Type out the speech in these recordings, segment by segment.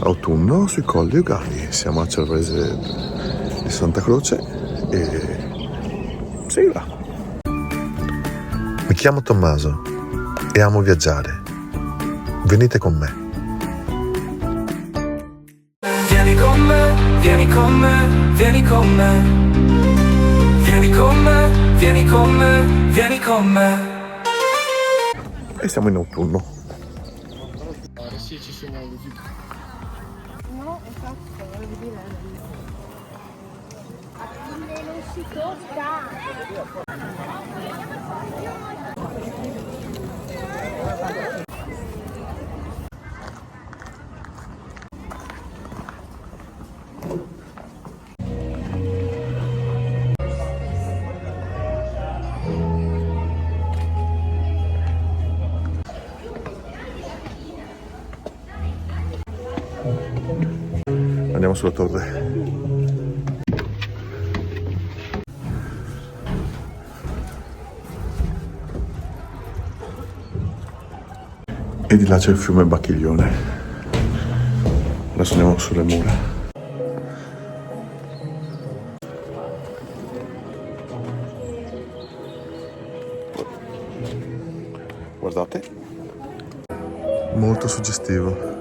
autunno sui Colli Euganei. Siamo a Cervese di Santa Croce e sigla. Mi chiamo Tommaso e amo viaggiare. Venite con me. Vieni con me, vieni con me, vieni con me. Vieni con me, vieni con me, vieni con me. E siamo in autunno. Sì, ci sono le vite. No, esatto, volevo dire. Non si tocca. Andiamo sulla torre. E di là c'è il fiume Bacchiglione. Adesso andiamo sulle mura. Guardate. Molto suggestivo.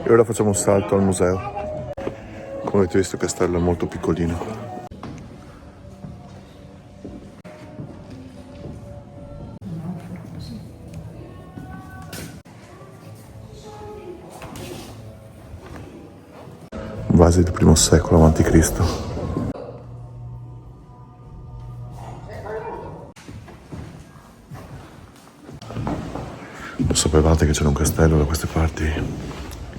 E ora facciamo un salto al museo. Come avete visto il castello è molto piccolino. Vasi del I secolo a.C. Lo sapevate che c'era un castello da queste parti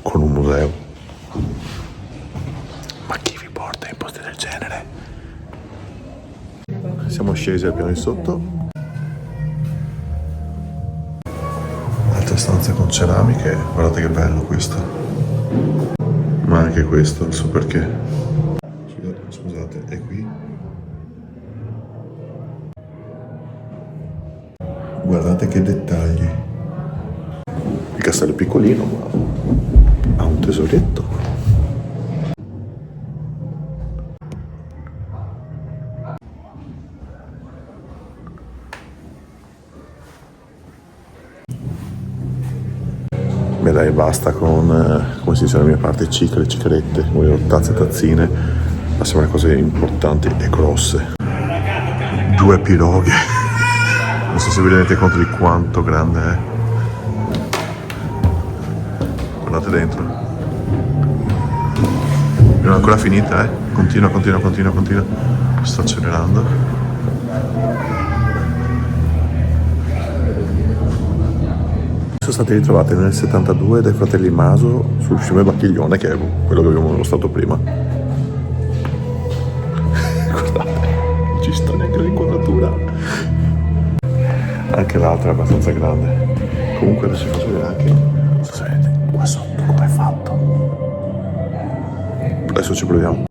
con un museo? Ma chi vi porta in posti del genere? Siamo scesi al piano di sotto. Altra stanza con ceramiche. Guardate che bello questo. Ma anche questo, non so perché. Scusate, è qui. Guardate che dettagli. Il castello è piccolino, ma ha un tesoretto. Beh dai, basta con, come si dice nella mia parte, cicale, cicarette, tazze, tazzine. Passiamo alle cose importanti e grosse. 2 piroghe. Non so se vi rendete conto di quanto grande è. Guardate dentro. Non è ancora finita, Continua. Sto accelerando. Sono state ritrovate nel 72 dai fratelli Maso sul fiume Bacchiglione, che è quello che abbiamo mostrato prima. Guardate, non ci sta neanche l'inquadratura. Anche l'altra è abbastanza grande. Comunque adesso vi faccio vedere anche, non so se vedete, qua sotto come è fatto. Adesso ci proviamo.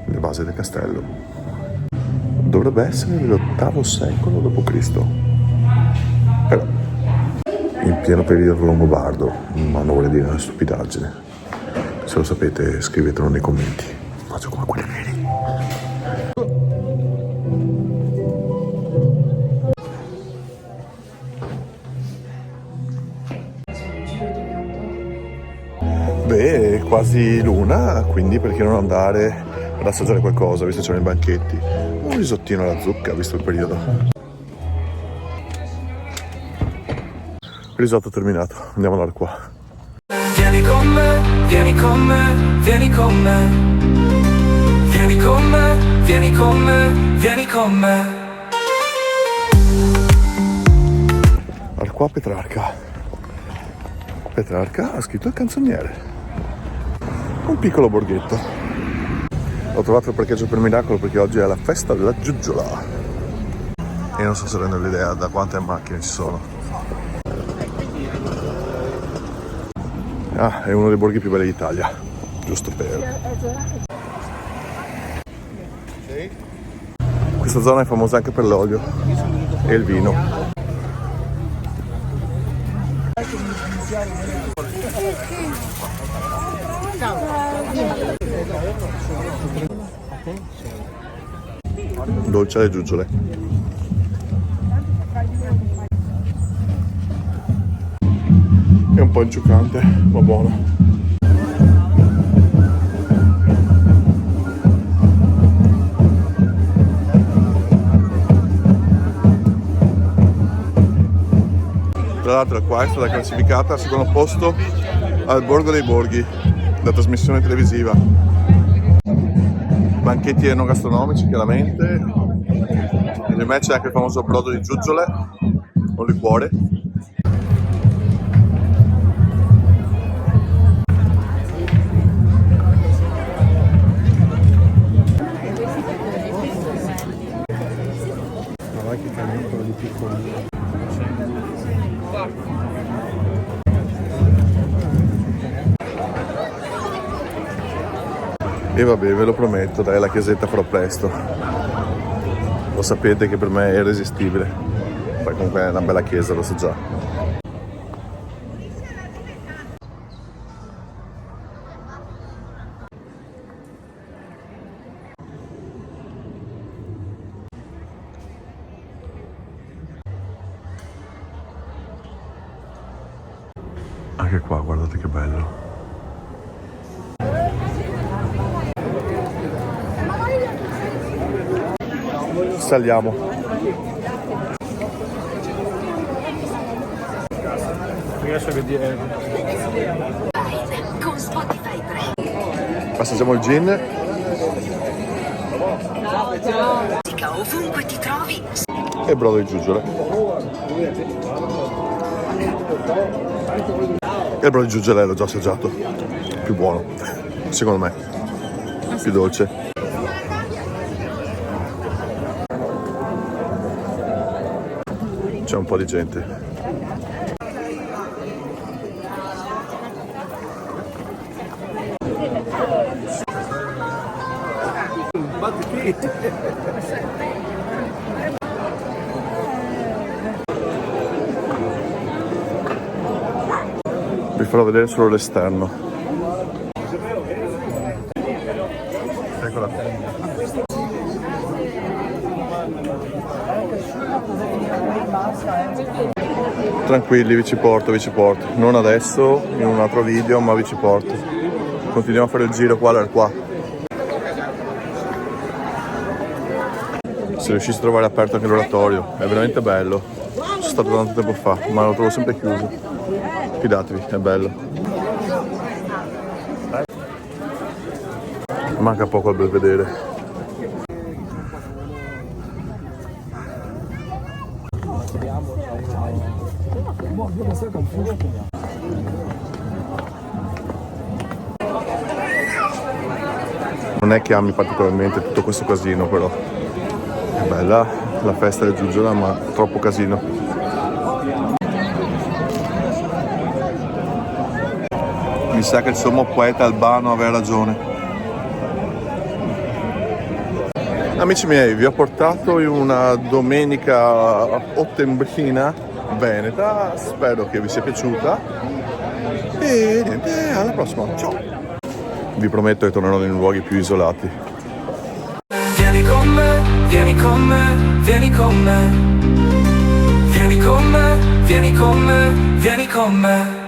Le basi del castello. Dovrebbe essere dell'VIII secolo d.C. Però, in pieno periodo longobardo, ma non vuole dire una stupidaggine. Se lo sapete, scrivetelo nei commenti. Faccio come quelli veri. Beh, è quasi l'una, quindi perché non andare ad assaggiare qualcosa, visto che c'erano i banchetti. Un risottino alla zucca, visto il periodo. Risotto terminato, andiamo da qua. Vieni con me, vieni con me, vieni con me. Vieni con me, vieni con me, vieni con me. Al qua Petrarca. Petrarca ha scritto il canzoniere. Un piccolo borghetto. Ho trovato il parcheggio per miracolo perché oggi è la festa della giuggiola. E non so se rendo l'idea da quante macchine ci sono. Ah, è uno dei borghi più belli d'Italia, giusto per... Questa zona è famosa anche per l'olio e il vino. Dolce alle giuggiole. È un po' inciuccante, ma buono. Tra l'altro qua è stata classificata al secondo posto al Borgo dei Borghi, la trasmissione televisiva. Banchetti enogastronomici chiaramente. Nel me c'è anche il famoso brodo di giuggiole con liquore. E vabbè, ve lo prometto, dai, la chiesetta farò presto. Lo sapete che per me è irresistibile. Poi comunque è una bella chiesa, lo so già. Anche qua, guardate che bello. Saliamo. Riesci a vedere? Con Spotify Premium. Assaggiamo il gin. Musica ovunque ti trovi. E brodo di giuggiole. E il brodo di giuggiole l'ho già assaggiato. Più buono, secondo me. Più dolce. C'è un po' di gente. Vi farò vedere solo l'esterno. Eccola qua. Tranquilli, vi ci porto. Non adesso, in un altro video, ma vi ci porto. Continuiamo a fare il giro qua. Se riuscissi a trovare aperto anche l'oratorio, è veramente bello. Sono stato tanto tempo fa, ma lo trovo sempre chiuso. Fidatevi, è bello. Manca poco al Belvedere. Non è che ami particolarmente tutto questo casino, però è bella la festa del giuggiole, ma troppo casino. Mi sa che il sommo poeta Albano aveva ragione. Amici miei, vi ho portato in una domenica ottembrina veneta, spero che vi sia piaciuta e niente, alla prossima, ciao! Vi prometto che tornerò in luoghi più isolati. Vieni con me, vieni con me, vieni con me. Vieni con me, vieni con me, vieni con me.